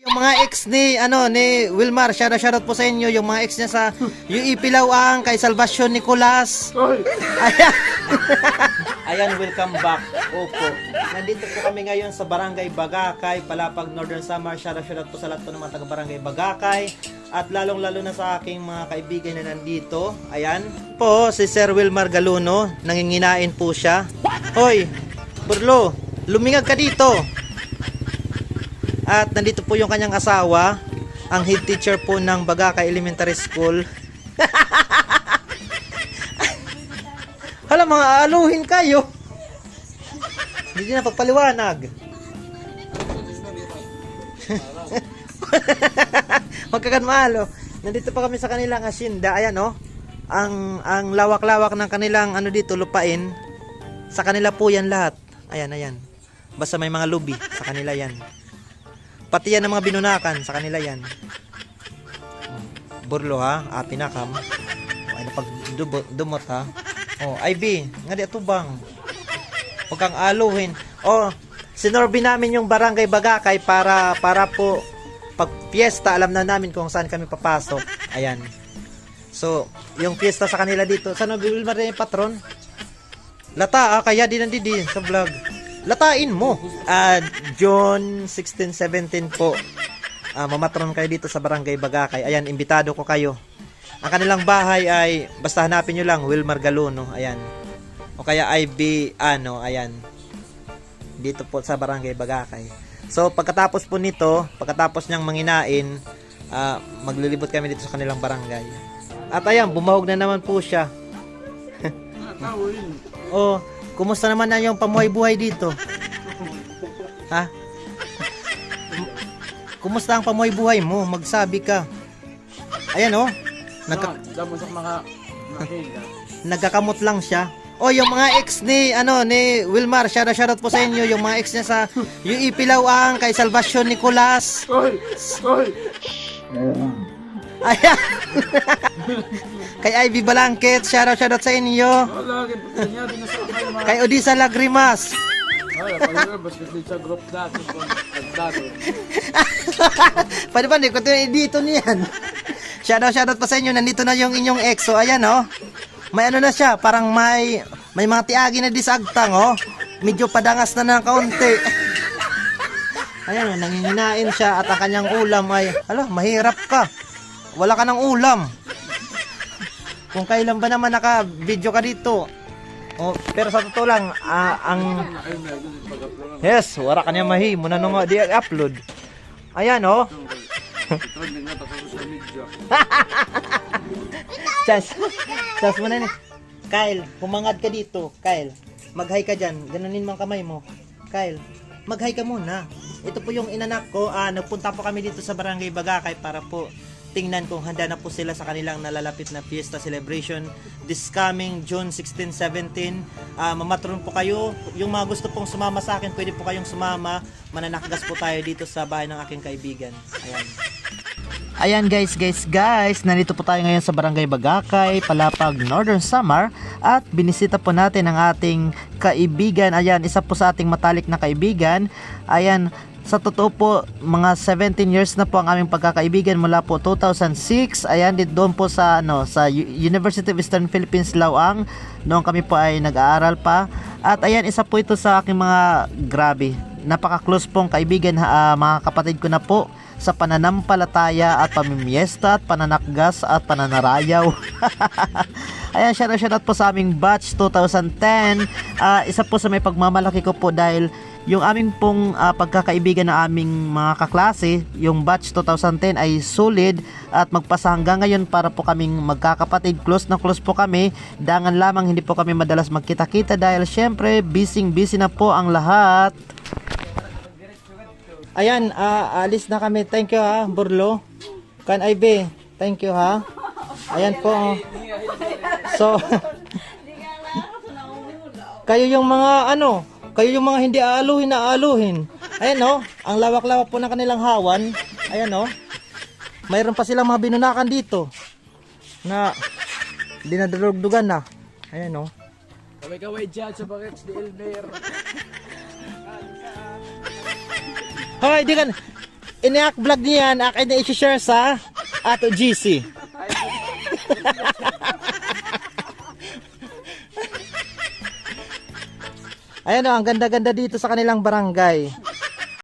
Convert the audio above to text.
Yung mga ex ni Wilmar, shoutout po sa inyo, yung mga ex niya sa UEP Lawang, kay Salvacion Nicolas. Ayan. Ayan, welcome back. Opo. Nandito po kami ngayon sa Barangay Bagakay, Palapag, Northern Samar. Shoutout po sa lahat po ng mga taga Barangay Bagakay. At lalong-lalo na sa aking mga kaibigan na nandito. Ayan. Po, si Sir Wilmar Galuno. Nanginginain po siya. Hoy, Burlo, lumingag ka dito. At nandito po yung kanyang asawa, ang head teacher po ng Bagakay Elementary School. Hala, mga aaluhin kayo. Hindi na pagpaliwanag. Magkagan maalo. Nandito pa kami sa kanilang asyenda. Ayan oh. Ang lawak-lawak ng kanilang dito lupain. Sa kanila po yan lahat. Ayan, ayan. Basta may mga lubi sa kanila yan. Pati yan ng mga binunakan, sa kanila yan. Burlo ha, pinakam. Ay na pag dumot ha. Oh, IB, nga di atubang. Huwag kang aluhin. Oh, sinorbi namin yung Barangay Bagakay para po pag fiesta, alam na namin kung saan kami papasok. Ayan. So, yung fiesta sa kanila dito. Saan Wilmar na yung patron? Lata kaya di nandidi sa vlog. Latain mo. June 16, 17 po. Mamatron kayo dito sa Barangay Bagakay. Ayan, imbitado ko kayo. Ang kanilang bahay ay, basta hanapin nyo lang, Wilmar Galuno. Ayan. O kaya IB, ayan. Dito po sa Barangay Bagakay. So, pagkatapos po nito, pagkatapos niyang manginain, maglilibot kami dito sa kanilang barangay. At ayan, bumahog na naman po siya. Oh, kumusta naman na yung pamuhay-buhay dito? Ha? Kumusta ang pamuhay-buhay mo? Magsabi ka. Ayan oh. Nagkakamot lang siya. Oh, yung mga ex ni Wilmar, shoutout po sa inyo, yung mga ex niya sa UEP Lawang, kay Salvacion Nicolas. Ayan. Kay Ivy Balangket, shoutout sa inyo. Kay Odisa Lagrimas. Pwede ba, hindi ko dito niyan. Shoutout pa sa inyo, nandito na yung inyong ex. So, ayan oh. May na siya, parang may mga tiagi na disagtang oh. Medyo padangas na ng kaunti. Ayan oh, nanginginain siya at ang kanyang ulam ay, mahirap ka. Wala ka ng ulam. Kung kailan ba naman naka-video ka dito. Oh, pero sa totoo lang, yes, wala ka niya mahi. Muna nung di-upload. Ayan oh. Chas mo na ni. Kyle, humangad ka dito. Kyle, mag-hi ka dyan. Gananin mo ang kamay mo. Kyle, mag-hi ka muna. Ito po yung inanak ko. Nagpunta po kami dito sa Barangay Bagakay para po tingnan kung handa na po sila sa kanilang nalalapit na fiesta celebration this coming June 16, 17. Mamatron po kayo. Yung mga gusto pong sumama sa akin, pwede po kayong sumama. Mananakgas po tayo dito sa bahay ng aking kaibigan. Ayan. Ayan guys, nandito po tayo ngayon sa Barangay Bagakay, Palapag, Northern Samar, at binisita po natin ang ating kaibigan. Ayan, isa po sa ating matalik na kaibigan. Ayan, sa totoo po, mga 17 years na po ang aming pagkakaibigan mula po 2006. Ayan, doon po sa University of Eastern Philippines, Lawang. Noon kami po ay nag-aaral pa. At ayan, isa po ito sa aking mga napaka-close pong kaibigan, mga kapatid ko na po sa pananampalataya at pamimiesta at pananakgas at pananarayaw. Ayan, shoutout po sa aming batch 2010. Isa po sa may pagmamalaki ko po dahil yung aming pong pagkakaibigan na aming mga kaklase, yung batch 2010 ay solid at magpasa hanggang ngayon para po kaming magkakapatid. Close na close po kami. Dangan lamang hindi po kami madalas magkita-kita dahil syempre busy na po ang lahat. Ayan, alis na kami. Thank you ha, Burlo. Kan IB, thank you ha. Ayan po. So, kayo yung mga kayo yung mga hindi aaluhin. Ayan oh, ang lawak-lawak po ng kanilang hawan. Ayan oh. Mayroon pa silang mga binunakan dito na dinadurugdugan na. Ayan oh. Kaway dyan sa Bakits de Elmer. Hoy, di ka iniak vlog niyan, akin na i-share sa Ato GC. Ayan o, ang ganda-ganda dito sa kanilang barangay.